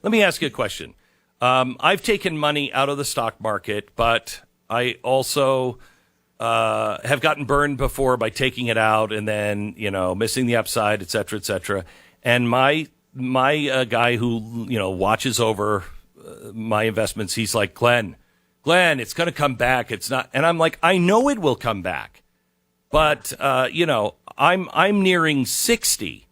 Let me ask you a question. I've taken money out of the stock market, but I also have gotten burned before by taking it out and then, missing the upside, et cetera, et cetera. And my guy who, watches over my investments, he's like, Glenn, it's going to come back. It's not. And I'm like, I know it will come back. But, I'm nearing 60.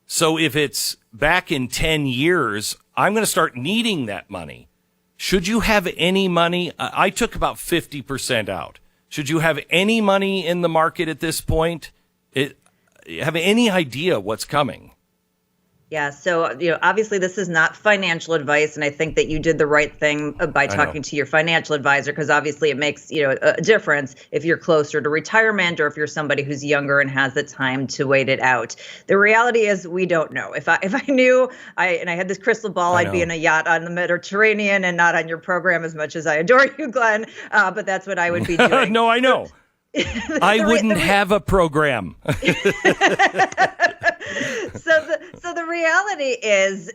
So if it's back in 10 years, I'm going to start needing that money. Should you have any money? I took about 50% out. Should you have any money in the market at this point? Have any idea what's coming? Yeah. So, obviously this is not financial advice. And I think that you did the right thing by talking to your financial advisor, because obviously it makes, a difference if you're closer to retirement or if you're somebody who's younger and has the time to wait it out. The reality is we don't know. If I knew and I had this crystal ball, I'd be in a yacht on the Mediterranean and not on your program, as much as I adore you, Glenn. But that's what I would be doing. No, I know. I wouldn't have a program. So the reality is,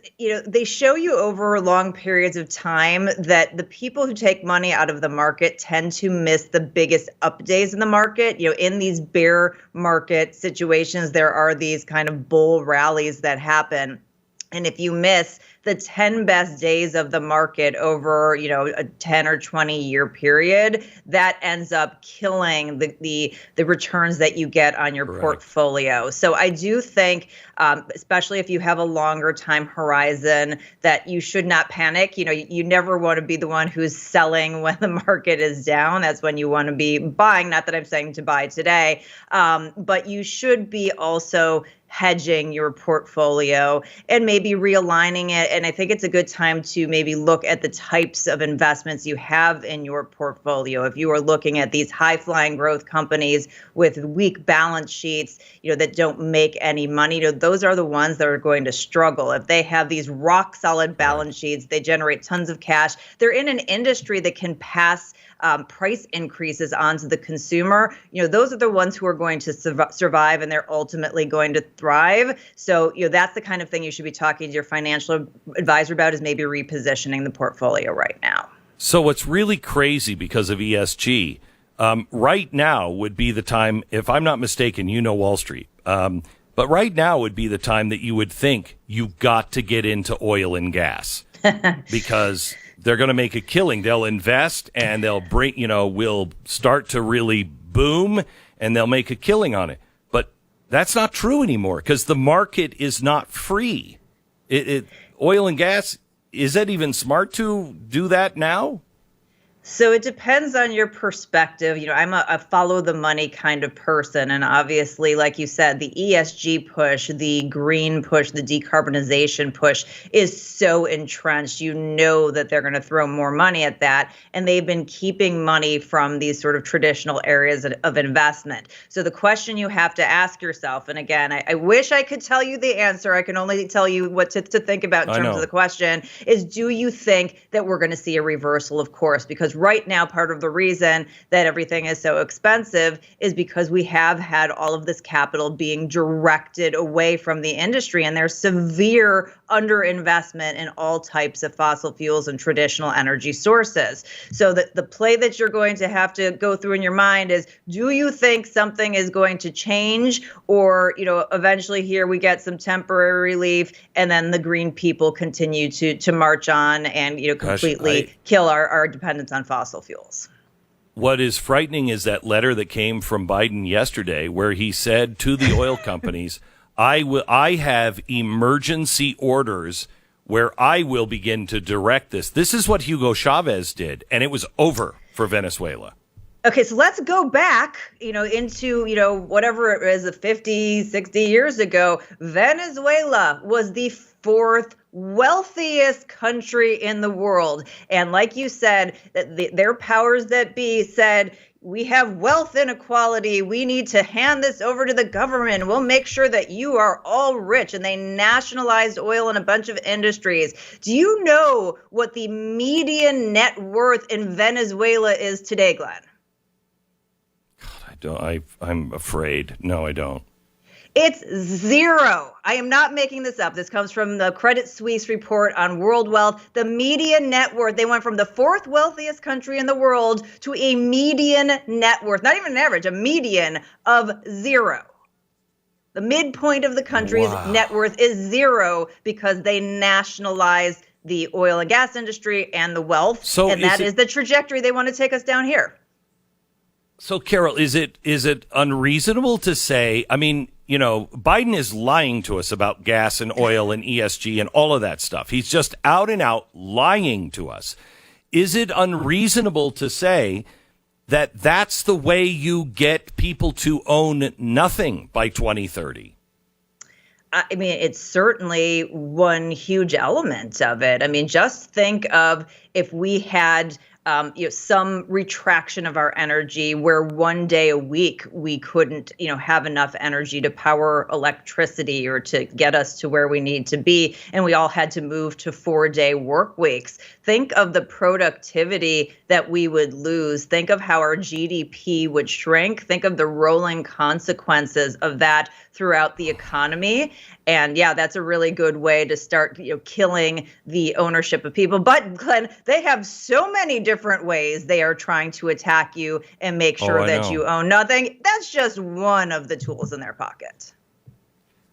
they show you over long periods of time that the people who take money out of the market tend to miss the biggest up days in the market. In these bear market situations, there are these kind of bull rallies that happen. And if you miss the 10 best days of the market over, a 10 or 20 year period, that ends up killing the returns that you get on your portfolio. So I do think, especially if you have a longer time horizon, that you should not panic. You never want to be the one who's selling when the market is down. That's when you want to be buying. Not that I'm saying to buy today, but you should be also hedging your portfolio and maybe realigning it. And I think it's a good time to maybe look at the types of investments you have in your portfolio. If you are looking at these high-flying growth companies with weak balance sheets, that don't make any money, those are the ones that are going to struggle. If they have these rock-solid balance sheets, they generate tons of cash. They're in an industry that can pass price increases onto the consumer. Those are the ones who are going to survive, and they're ultimately going to thrive. So, that's the kind of thing you should be talking to your financial advisor about, is maybe repositioning the portfolio right now. So what's really crazy because of ESG, right now would be the time, if I'm not mistaken, Wall Street. But right now would be the time that you would think you got to get into oil and gas because they're going to make a killing. They'll invest and they'll bring, will start to really boom and they'll make a killing on it. But that's not true anymore because the market is not free. Oil and gas, is that even smart to do that now? So it depends on your perspective. I'm a follow the money kind of person. And obviously, like you said, the ESG push, the green push, the decarbonization push is so entrenched. That they're going to throw more money at that. And they've been keeping money from these sort of traditional areas of investment. So the question you have to ask yourself, and again, I wish I could tell you the answer. I can only tell you what to think about in terms of the question, is do you think that we're going to see a reversal of course? Because right now, part of the reason that everything is so expensive is because we have had all of this capital being directed away from the industry, and there's severe underinvestment in all types of fossil fuels and traditional energy sources. So the play that you're going to have to go through in your mind is, do you think something is going to change, or, eventually here we get some temporary relief and then the green people continue to march on and, completely kill our dependence on fossil fuels? What is frightening is that letter that came from Biden yesterday where he said to the oil companies, I have emergency orders where I will begin to direct this. This is what Hugo Chavez did, and it was over for Venezuela. Okay, so let's go back, into, whatever it is, 50, 60 years ago. Venezuela was the fourth wealthiest country in the world. And like you said, their powers that be said, we have wealth inequality. We need to hand this over to the government. We'll make sure that you are all rich. And they nationalized oil and a bunch of industries. Do you know what the median net worth in Venezuela is today, Glenn? God, I'm afraid. No, I don't. It's zero. I am not making this up. This comes from the Credit Suisse report on world wealth. The median net worth, they went from the fourth wealthiest country in the world to a median net worth, not even an average, a median of zero. The midpoint of the country's net worth is zero because they nationalized the oil and gas industry and the wealth. So and that is the trajectory they want to take us down here. So, Carol, is it unreasonable to say, I mean, you know, Biden is lying to us about gas and oil and ESG and all of that stuff. He's just out and out lying to us. Is it unreasonable to say that that's the way you get people to own nothing by 2030? I mean, it's certainly one huge element of it. I mean, just think of if we had some retraction of our energy where one day a week we couldn't, have enough energy to power electricity or to get us to where we need to be. And we all had to move to 4-day work weeks. Think of the productivity that we would lose. Think of how our GDP would shrink. Think of the rolling consequences of that throughout the economy. And yeah, that's a really good way to start, killing the ownership of people. But Glenn, they have so many different ways they are trying to attack you and make sure that you own nothing. That's just one of the tools in their pocket.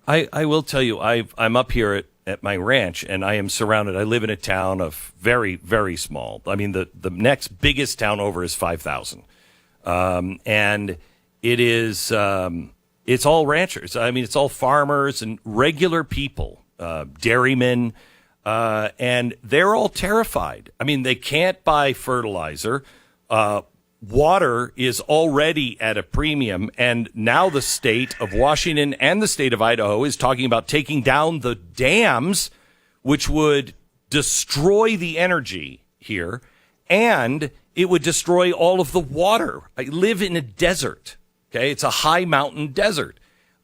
I will tell you, I'm up here at my ranch, and I am surrounded. I live in a town of very, very small. I mean, the next biggest town over is 5,000. And it is... it's all ranchers. I mean, it's all farmers and regular people, dairymen, and they're all terrified. I mean, they can't buy fertilizer. Water is already at a premium, and now the state of Washington and the state of Idaho is talking about taking down the dams, which would destroy the energy here, and it would destroy all of the water. I live in a desert. Okay, it's a high mountain desert.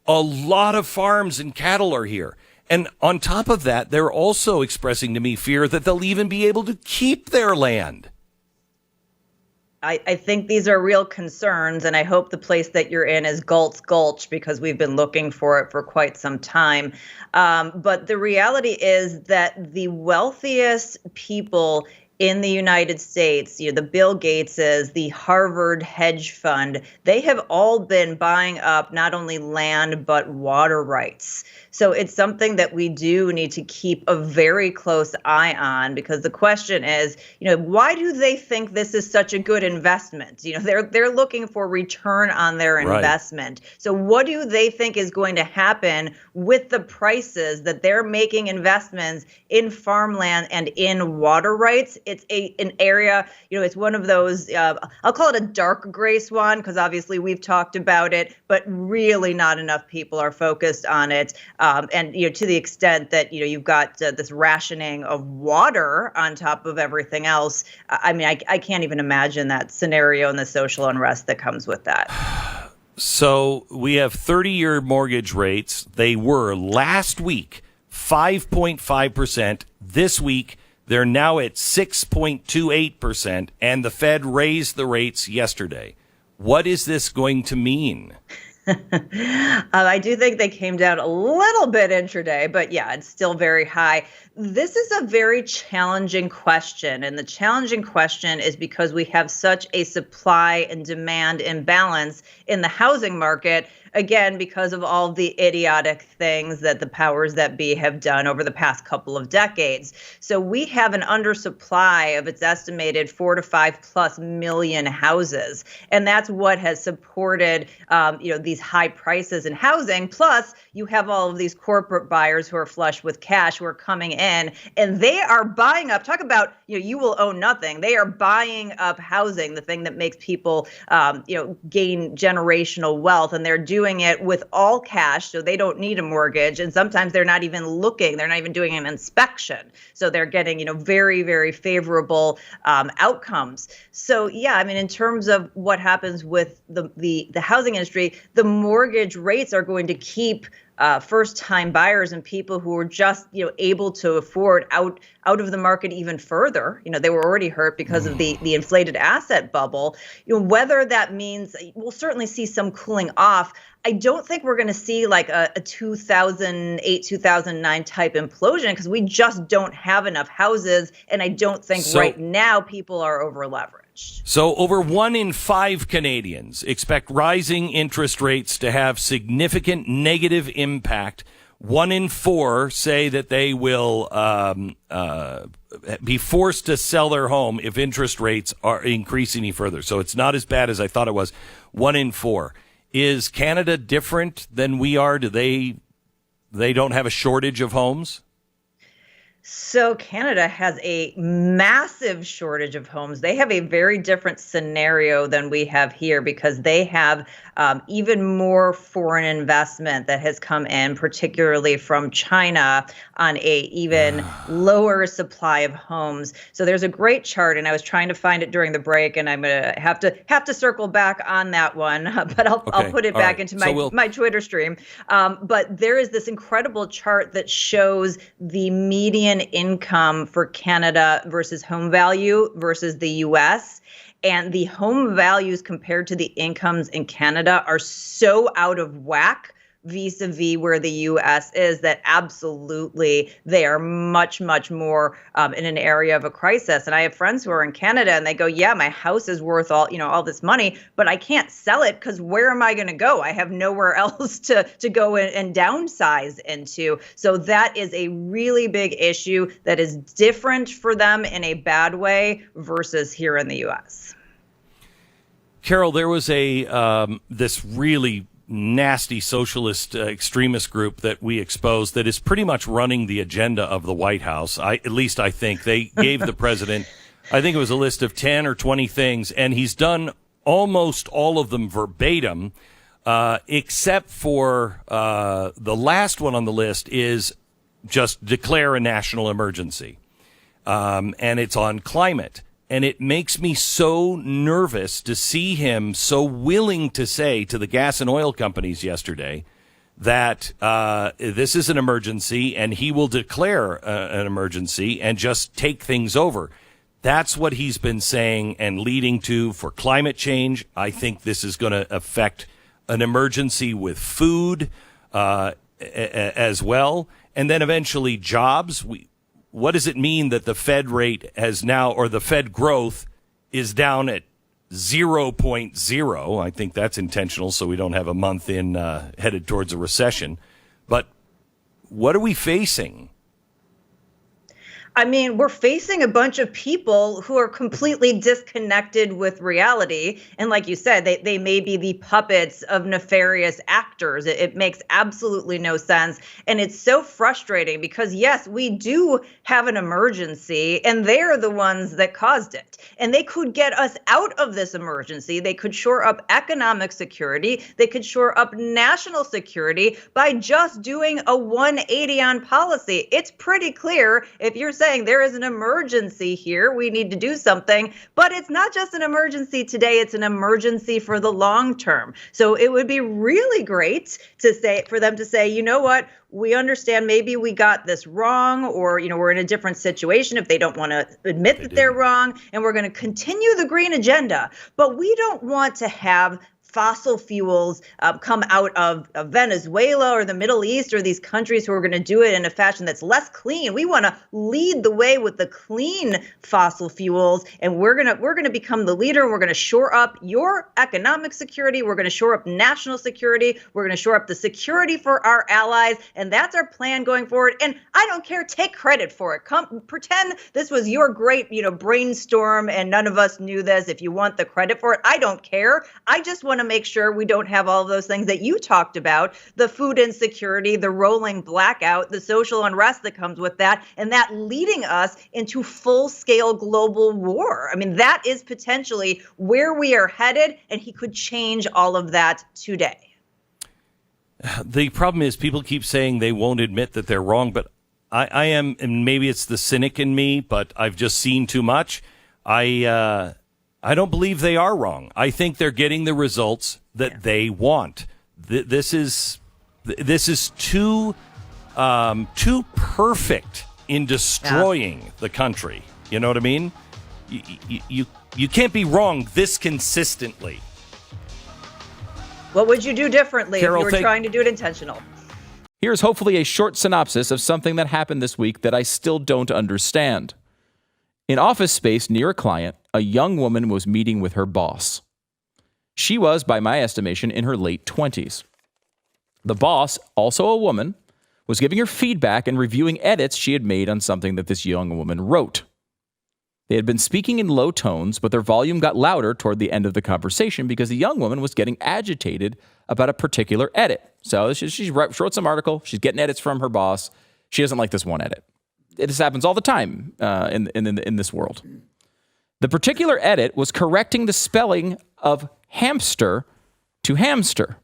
A lot of farms and cattle are here. And on top of that, they're also expressing to me fear that they'll even be able to keep their land. I think these are real concerns, and I hope the place that you're in is Galt's Gulch because we've been looking for it for quite some time. But the reality is that the wealthiest people in the United States, the Bill Gateses, the Harvard hedge fund, they have all been buying up not only land, but water rights. So it's something that we do need to keep a very close eye on because the question is, why do they think this is such a good investment? They're looking for return on their investment. Right. So what do they think is going to happen with the prices that they're making investments in farmland and in water rights? It's an area, it's one of those, I'll call it a dark gray swan because obviously we've talked about it, but really not enough people are focused on it. And, to the extent that, you've got this rationing of water on top of everything else. I mean, I can't even imagine that scenario and the social unrest that comes with that. So we have 30-year mortgage rates. They were last week 5.5%. This week, they're now at 6.28%. And the Fed raised the rates yesterday. What is this going to mean? I do think they came down a little bit intraday, but yeah, it's still very high. This is a very challenging question. And the challenging question is because we have such a supply and demand imbalance in the housing market, again, because of all the idiotic things that the powers that be have done over the past couple of decades. So we have an undersupply of its estimated 4 to 5 plus million houses. And that's what has supported, these high prices in housing. Plus, you have all of these corporate buyers who are flush with cash who are coming in and they are buying up. Talk about, you will own nothing. They are buying up housing, the thing that makes people, gain generational wealth. And they're doing it with all cash, so they don't need a mortgage. And sometimes they're not even looking. They're not even doing an inspection. So they're getting, very, very favorable outcomes. So, yeah, I mean, in terms of what happens with the housing industry, the mortgage rates are going to keep first-time buyers and people who were just, able to afford out of the market even further. They were already hurt because of the inflated asset bubble. Whether that means we'll certainly see some cooling off. I don't think we're going to see like a 2008, 2009 type implosion because we just don't have enough houses. And I don't think right now people are over leveraged. So over 1 in 5 Canadians expect rising interest rates to have significant negative impact. 1 in 4 say that they will be forced to sell their home if interest rates are increasing any further. So it's not as bad as I thought it was. 1 in 4. Is Canada different than we are? Do they don't have a shortage of homes? So Canada has a massive shortage of homes. They have a very different scenario than we have here because they have even more foreign investment that has come in, particularly from China, on a even lower supply of homes. So there's a great chart, and I was trying to find it during the break, and I'm gonna have to circle back on that one, but I'll put it back into my Twitter stream. But there is this incredible chart that shows the median income for Canada versus home value versus the U.S. And the home values compared to the incomes in Canada are so out of whack vis-a-vis where the U.S. is that absolutely they are much, much more in an area of a crisis. And I have friends who are in Canada and they go, yeah, my house is worth all this money, but I can't sell it because where am I going to go? I have nowhere else to go and downsize into. So that is a really big issue that is different for them in a bad way versus here in the U.S. Carol, there was this really nasty socialist extremist group that we exposed that is pretty much running the agenda of the White House. At least I think they gave the president, I think it was a list of 10 or 20 things, and he's done almost all of them verbatim, except for the last one on the list is just declare a national emergency. And it's on climate. And it makes me so nervous to see him so willing to say to the gas and oil companies yesterday that this is an emergency and he will declare an emergency and just take things over. That's what he's been saying and leading to for climate change. I think this is going to affect an emergency with food as well. And then eventually jobs. What does it mean that the Fed rate has now, or the Fed growth is down at 0.0? I think that's intentional so we don't have a month in headed towards a recession. But what are we facing? I mean, we're facing a bunch of people who are completely disconnected with reality. And like you said, they may be the puppets of nefarious actors. It makes absolutely no sense. And it's so frustrating because, yes, we do have an emergency and they're the ones that caused it. And they could get us out of this emergency. They could shore up economic security. They could shore up national security by just doing a 180 on policy. It's pretty clear if you're saying there is an emergency here, we need to do something, but it's not just an emergency today, it's an emergency for the long term. So it would be really great for them to say, you know what, we understand maybe we got this wrong, or, we're in a different situation if they don't want to admit that they're wrong, and we're going to continue the green agenda. But we don't want to have fossil fuels come out of Venezuela or the Middle East or these countries who are going to do it in a fashion that's less clean. We want to lead the way with the clean fossil fuels, and we're going to become the leader. And we're going to shore up your economic security. We're going to shore up national security. We're going to shore up the security for our allies, and that's our plan going forward. And I don't care. Take credit for it. Pretend this was your great, brainstorm, and none of us knew this. If you want the credit for it, I don't care. I just want to make sure we don't have all those things that you talked about, the food insecurity, the rolling blackout, the social unrest that comes with that, and that leading us into full-scale global war. I mean, that is potentially where we are headed, and he could change all of that today. The problem is people keep saying they won't admit that they're wrong, but I am, and maybe it's the cynic in me, but I've just seen too much. I don't believe they are wrong. I think they're getting the results that they want. This is This is too perfect in destroying the country. You know what I mean? You can't be wrong this consistently. What would you do differently Carol, if you were trying to do it intentional? Here's hopefully a short synopsis of something that happened this week that I still don't understand. In office space near a client, a young woman was meeting with her boss. She was, by my estimation, in her late 20s. The boss, also a woman, was giving her feedback and reviewing edits she had made on something that this young woman wrote. They had been speaking in low tones, but their volume got louder toward the end of the conversation because the young woman was getting agitated about a particular edit. So she wrote some article. She's getting edits from her boss. She doesn't like this one edit. This happens all the time in this world. The particular edit was correcting the spelling of hamster to hamster.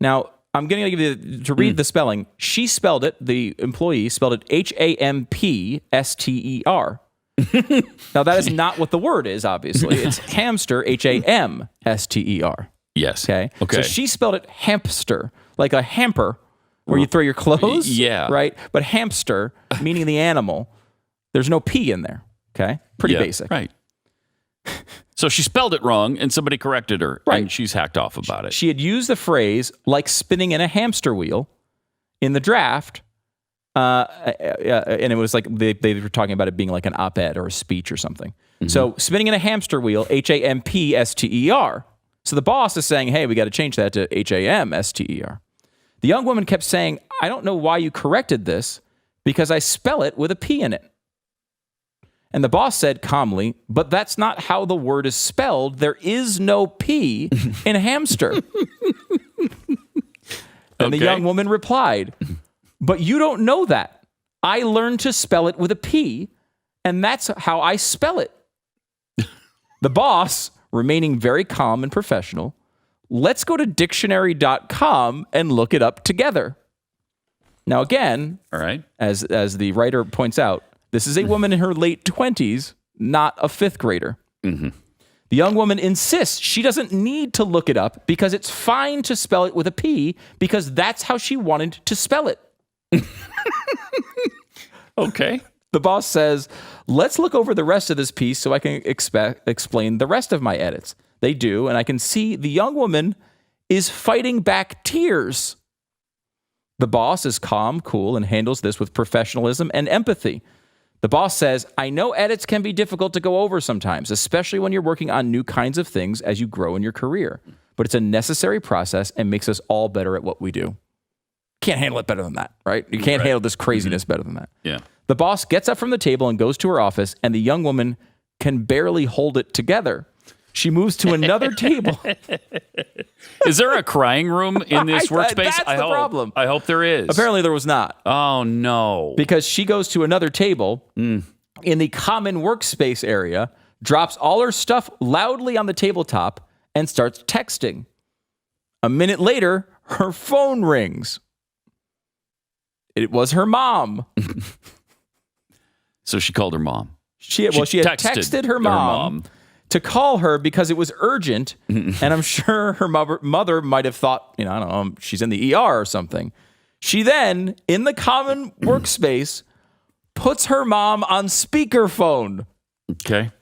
Now, I'm going to give you to read the spelling. She spelled it, the employee spelled it Hampster. Now, that is not what the word is, obviously. It's hamster, Hamster. Yes. Okay. So she spelled it hamster, like a hamper where you throw your clothes. Yeah. Right? But hamster, meaning the animal, there's no P in there. Okay? Pretty basic. Right. So she spelled it wrong and somebody corrected her. Right. And she's hacked off about it. She had used the phrase like spinning in a hamster wheel in the draft. And it was like they were talking about it being like an op-ed or a speech or something. Mm-hmm. So spinning in a hamster wheel, Hampster. So the boss is saying, hey, we got to change that to Hamster. The young woman kept saying, I don't know why you corrected this because I spell it with a P in it. And the boss said calmly, but that's not how the word is spelled. There is no P in hamster. And the young woman replied, but you don't know that. I learned to spell it with a P, and that's how I spell it. The boss, remaining very calm and professional, let's go to dictionary.com and look it up together. Now, again, all right, as the writer points out, this is a woman in her late 20s, not a fifth grader. Mm-hmm. The young woman insists she doesn't need to look it up because it's fine to spell it with a P because that's how she wanted to spell it. Okay. The boss says, let's look over the rest of this piece so I can explain the rest of my edits. They do, and I can see the young woman is fighting back tears. The boss is calm, cool, and handles this with professionalism and empathy. The boss says, I know edits can be difficult to go over sometimes, especially when you're working on new kinds of things as you grow in your career. But it's a necessary process and makes us all better at what we do. Can't handle it better than that, right? You can't handle this craziness better than that. Yeah. The boss gets up from the table and goes to her office, and the young woman can barely hold it together. She moves to another table. Is there a crying room in this workspace? That's the problem. I hope there is. Apparently there was not. Oh, no. Because she goes to another table in the common workspace area, drops all her stuff loudly on the tabletop, and starts texting. A minute later, her phone rings. It was her mom. So she called her mom. She had texted her mom to call her because it was urgent, and I'm sure her mother might have thought, I don't know, she's in the ER or something. She then, in the common workspace, puts her mom on speakerphone. Okay.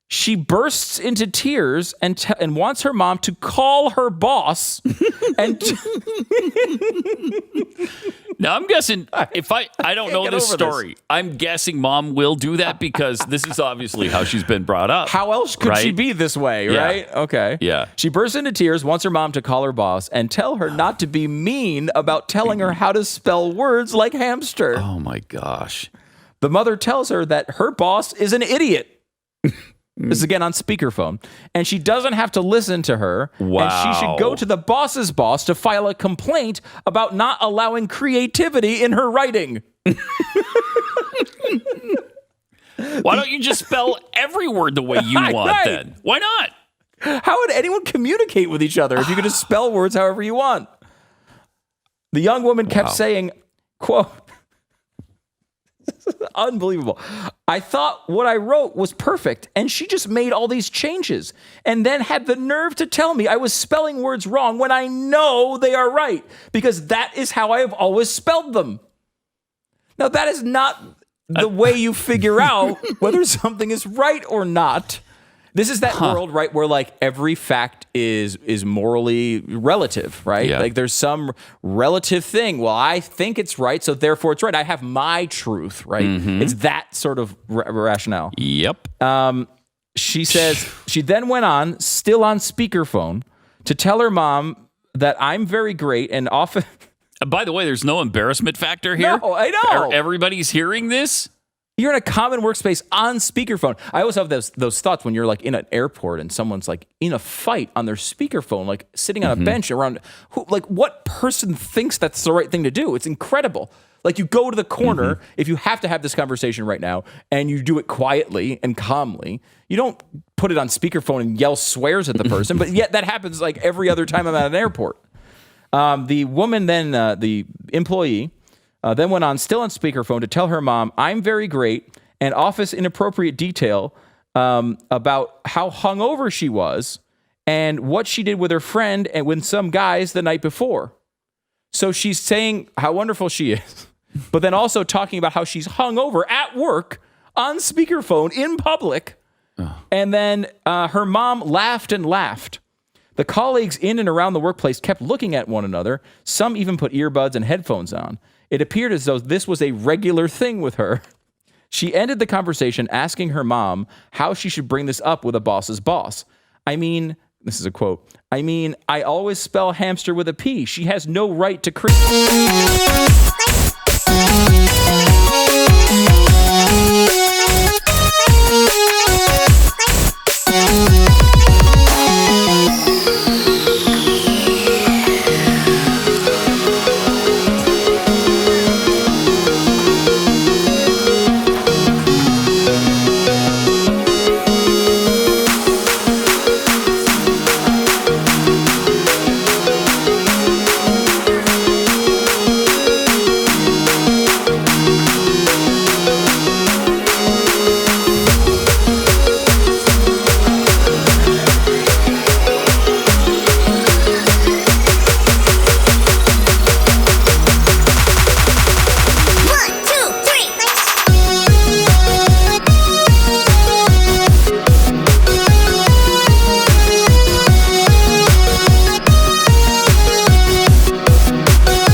She bursts into tears and wants her mom to call her boss. Now, I'm guessing, if I don't know this story, I'm guessing mom will do that because this is obviously how she's been brought up. How else could she be this way, right? Okay. Yeah. She bursts into tears, wants her mom to call her boss and tell her not to be mean about telling her how to spell words like hamster. Oh, my gosh. The mother tells her that her boss is an idiot. This is again on speakerphone. And she doesn't have to listen to her. Wow. And she should go to the boss's boss to file a complaint about not allowing creativity in her writing. Why don't you just spell every word the way you want then? Why not? How would anyone communicate with each other if you could just spell words however you want? The young woman kept saying, quote, Unbelievable. I thought what I wrote was perfect, and she just made all these changes and then had the nerve to tell me I was spelling words wrong when I know they are right, because that is how I have always spelled them. Now, that is not the way you figure out whether something is right or not. This is that world, right, where like every fact is morally relative, right? Yeah. Like there's some relative thing. Well, I think it's right, so therefore it's right. I have my truth, right? It's that sort of rationale. Yep. She says, she then went on, still on speakerphone, to tell her mom that I'm very great and often... By the way, there's no embarrassment factor here. No, I know. Everybody's hearing this. You're in a common workspace on speakerphone. I always have those thoughts when you're like in an airport and someone's like in a fight on their speakerphone, like sitting on a bench around. Like, what person thinks that's the right thing to do? It's incredible. Like, you go to the corner if you have to have this conversation right now, and you do it quietly and calmly. You don't put it on speakerphone and yell swears at the person, but yet that happens like every other time I'm at an airport. The woman then, the employee, then went on, still on speakerphone, to tell her mom, I'm very great, and offers inappropriate detail about how hungover she was and what she did with her friend and with some guys the night before. So she's saying how wonderful she is, but then also talking about how she's hungover at work on speakerphone in public. And then her mom laughed and laughed. The colleagues in and around the workplace kept looking at one another. Some even put earbuds and headphones on. It appeared as though this was a regular thing with her. She ended the conversation asking her mom how she should bring this up with a boss's boss. I mean, this is a quote, I always spell hamster with a P. She has no right to create.